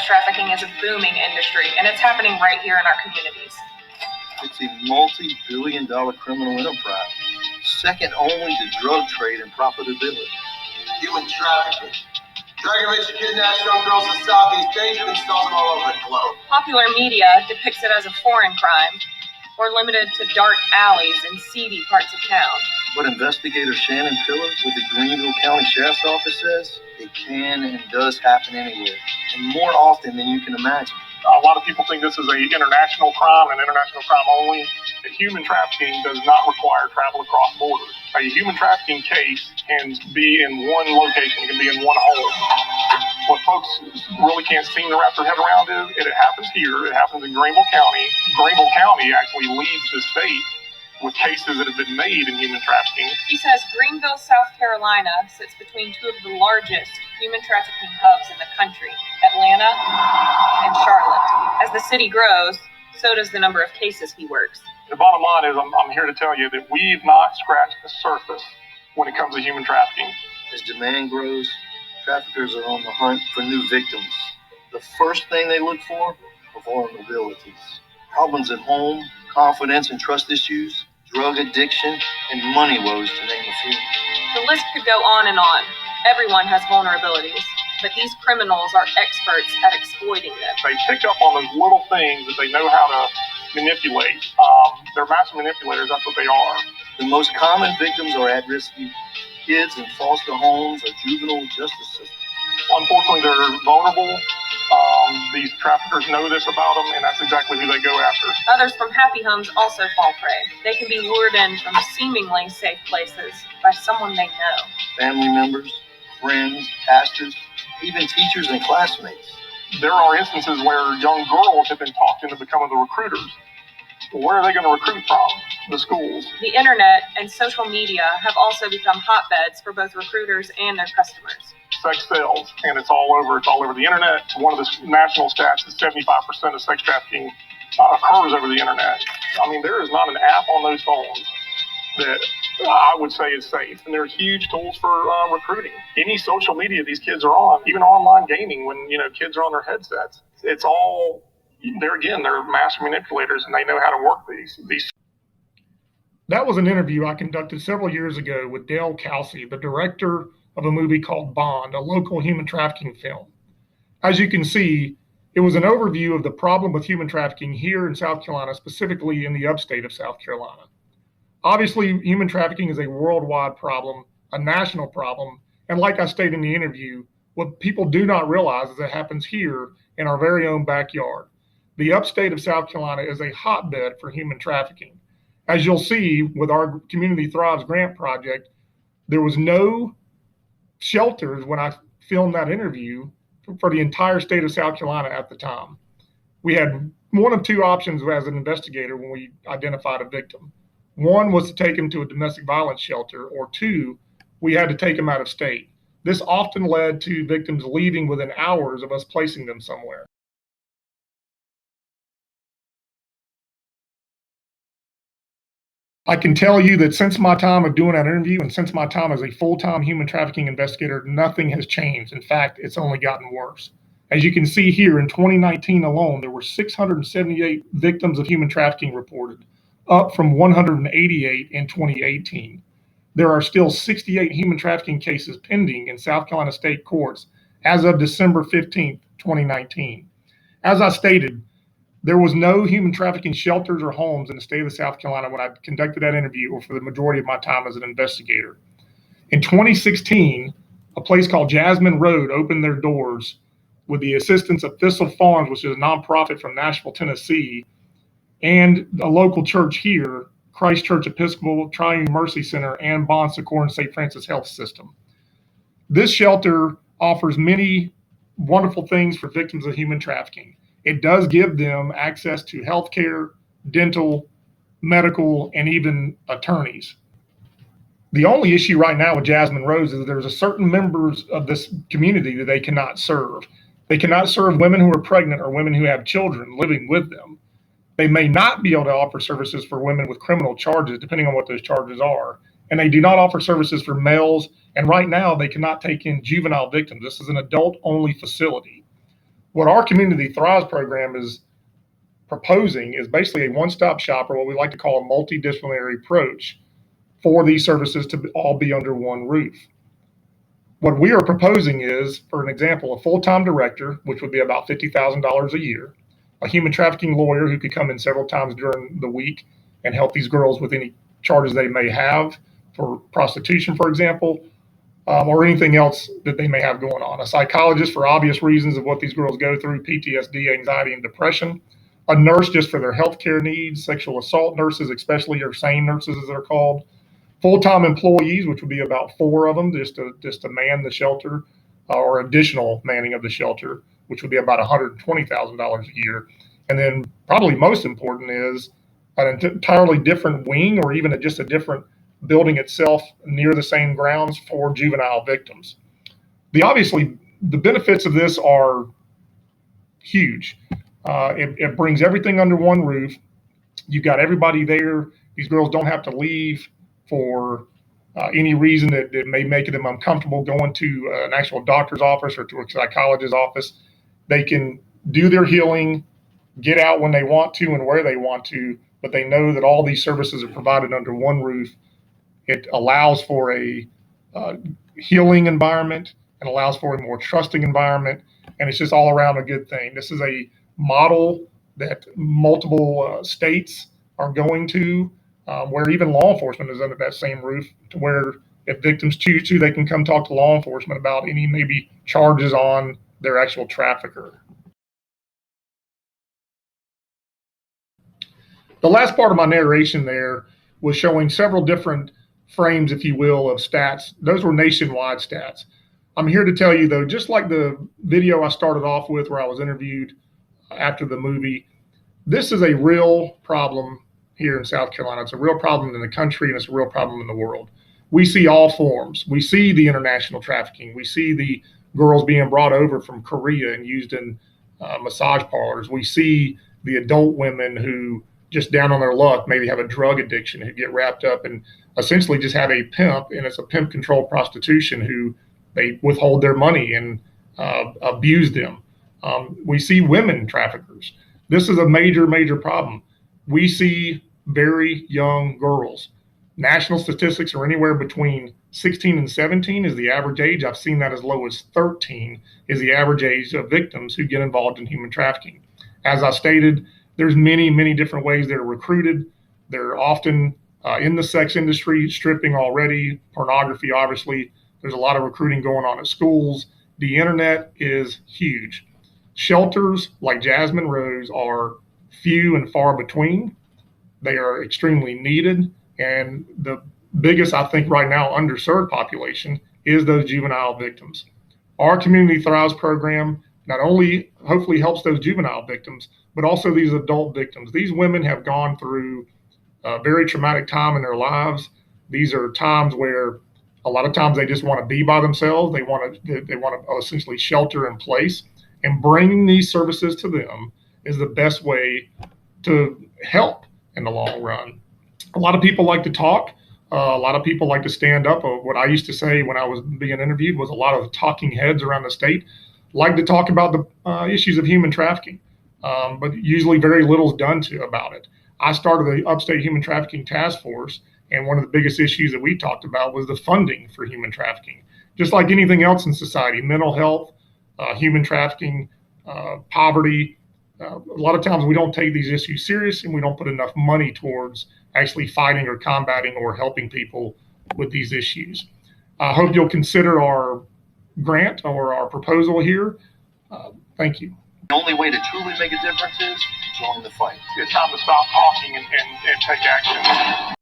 trafficking is a booming industry, and it's happening right here in our communities. It's a multi-billion-dollar criminal enterprise, second only to drug trade in profitability. Human trafficking. Dragon Race kidnaps young girls in Southeast Asia and sells them all over the globe. Popular media depicts it as a foreign crime, or limited to dark alleys and seedy parts of town. But investigator Shannon Pillar with the Greenville County Sheriff's Office says it can and does happen anywhere, and more often than you can imagine. A lot of people think this is an international crime and international crime only. Human trafficking does not require travel across borders. A human trafficking case can be in one location, it can be in one home. What folks really can't seem to wrap their head around is it happens here, it happens in Greenville County. Greenville County actually leads the state with cases that have been made in human trafficking. He says Greenville, South Carolina sits between two of the largest human trafficking hubs in the country, Atlanta and Charlotte. As the city grows, so does the number of cases he works. The bottom line is I'm here to tell you that we've not scratched the surface when it comes to human trafficking. As demand grows, traffickers are on the hunt for new victims. The first thing they look for are vulnerabilities. Problems at home, confidence and trust issues, drug addiction, and money woes, to name a few. The list could go on and on. Everyone has vulnerabilities, but these criminals are experts at exploiting them. They pick up on those little things that they know how to manipulate. They're master manipulators, that's what they are. The most common victims are at-risk kids in foster homes or juvenile justice systems. Unfortunately, they're vulnerable. These traffickers know this about them, and that's exactly who they go after. Others from happy homes also fall prey. They can be lured in from seemingly safe places by someone they know. Family members, friends, pastors, even teachers and classmates. There are instances where young girls have been talked into becoming the recruiters. Where are they going to recruit from? The schools. The internet and social media have also become hotbeds for both recruiters and their customers. Sex sells, and it's all over the internet. One of the national stats is 75% of sex trafficking occurs over the internet. I mean, there is not an app on those phones that I would say is safe, and they're huge tools for recruiting. Any social media these kids are on, even online gaming, when kids are on their headsets, it's all they're master manipulators, and they know how to work these. That was an interview I conducted several years ago with Dale Kelsey, the director of a movie called Bond, a local human trafficking film. As you can see, it was an overview of the problem with human trafficking here in South Carolina, specifically in the upstate of South Carolina. Obviously, human trafficking is a worldwide problem, a national problem, and like I stated in the interview, what people do not realize is it happens here in our very own backyard. The upstate of South Carolina is a hotbed for human trafficking. As you'll see with our Community Thrives grant project, there was no shelters when I filmed that interview for the entire state of South Carolina at the time. We had one of two options as an investigator when we identified a victim. One was to take him to a domestic violence shelter, or two, we had to take him out of state. This often led to victims leaving within hours of us placing them somewhere. I can tell you that since my time of doing that interview and since my time as a full-time human trafficking investigator, nothing has changed. In fact, it's only gotten worse. As you can see here, in 2019 alone, there were 678 victims of human trafficking reported, up from 188 in 2018. There are still 68 human trafficking cases pending in South Carolina state courts as of December 15th, 2019. As I stated, there was no human trafficking shelters or homes in the state of South Carolina when I conducted that interview, or for the majority of my time as an investigator. In 2016, a place called Jasmine Road opened their doors with the assistance of Thistle Farms, which is a nonprofit from Nashville, Tennessee, and a local church here, Christ Church Episcopal, Triune Mercy Center, and Bon Secours and St. Francis Health System. This shelter offers many wonderful things for victims of human trafficking. It does give them access to health care, dental, medical, and even attorneys. The only issue right now with Jasmine Rose is that there's a certain members of this community that they cannot serve. They cannot serve women who are pregnant or women who have children living with them. They may not be able to offer services for women with criminal charges, depending on what those charges are. And they do not offer services for males. And right now, they cannot take in juvenile victims. This is an adult-only facility. What our Community Thrives program is proposing is basically a one-stop shop, or what we like to call a multidisciplinary approach for these services to all be under one roof. What we are proposing is, for an example, a full-time director, which would be about $50,000 a year, a human trafficking lawyer who could come in several times during the week and help these girls with any charges they may have for prostitution, for example, or anything else that they may have going on. A psychologist for obvious reasons of what these girls go through, PTSD, anxiety, and depression. A nurse just for their healthcare needs, sexual assault nurses, especially, or SANE nurses as they're called. Full-time employees, which would be about 4 of them, just to man the shelter, or additional manning of the shelter, which would be about $120,000 a year. And then probably most important is an entirely different wing, or even just a different building itself near the same grounds for juvenile victims. Obviously, the benefits of this are huge. It brings everything under one roof. You've got everybody there. These girls don't have to leave for any reason that may make them uncomfortable going to an actual doctor's office or to a psychologist's office. They can do their healing, get out when they want to and where they want to, but they know that all these services are provided under one roof. It allows for a healing environment and allows for a more trusting environment, and it's just all around a good thing. This is a model that multiple states are going to, where even law enforcement is under that same roof, to where if victims choose to, they can come talk to law enforcement about any maybe charges on their actual trafficker. The last part of my narration there was showing several different frames, if you will, of stats. Those were nationwide stats. I'm here to tell you, though, just like the video I started off with where I was interviewed after the movie, this is a real problem here in South Carolina. It's a real problem in the country, and it's a real problem in the world. We see all forms. We see the international trafficking. We see the girls being brought over from Korea and used in massage parlors. We see the adult women who, just down on their luck, maybe have a drug addiction, who get wrapped up and essentially just have a pimp, and it's a pimp-controlled prostitution, who they withhold their money and abuse them. We see women traffickers. This is a major, major problem. We see very young girls. National statistics are anywhere between 16 and 17 is the average age. I've seen that as low as 13 is the average age of victims who get involved in human trafficking. As I stated, there's many, many different ways they're recruited. They're often in the sex industry, stripping already, pornography, obviously. There's a lot of recruiting going on at schools. The internet is huge. Shelters like Jasmine Rose are few and far between. They are extremely needed. And the biggest, I think, right now, underserved population is those juvenile victims. Our Community Thrives program not only hopefully helps those juvenile victims, but also these adult victims. These women have gone through a very traumatic time in their lives. These are times where a lot of times they just want to be by themselves. They want to essentially shelter in place, and bringing these services to them is the best way to help in the long run. A lot of people like to talk. A lot of people like to stand up. What I used to say when I was being interviewed was a lot of talking heads around the state like to talk about the issues of human trafficking, but usually very little is done about it. I started the Upstate Human Trafficking Task Force, and one of the biggest issues that we talked about was the funding for human trafficking. Just like anything else in society, mental health, human trafficking, poverty, a lot of times we don't take these issues serious, and we don't put enough money towards actually fighting or combating or helping people with these issues. I hope you'll consider our grant or our proposal here. Thank you. The only way to truly make a difference is join the fight. It's time to stop talking and take action.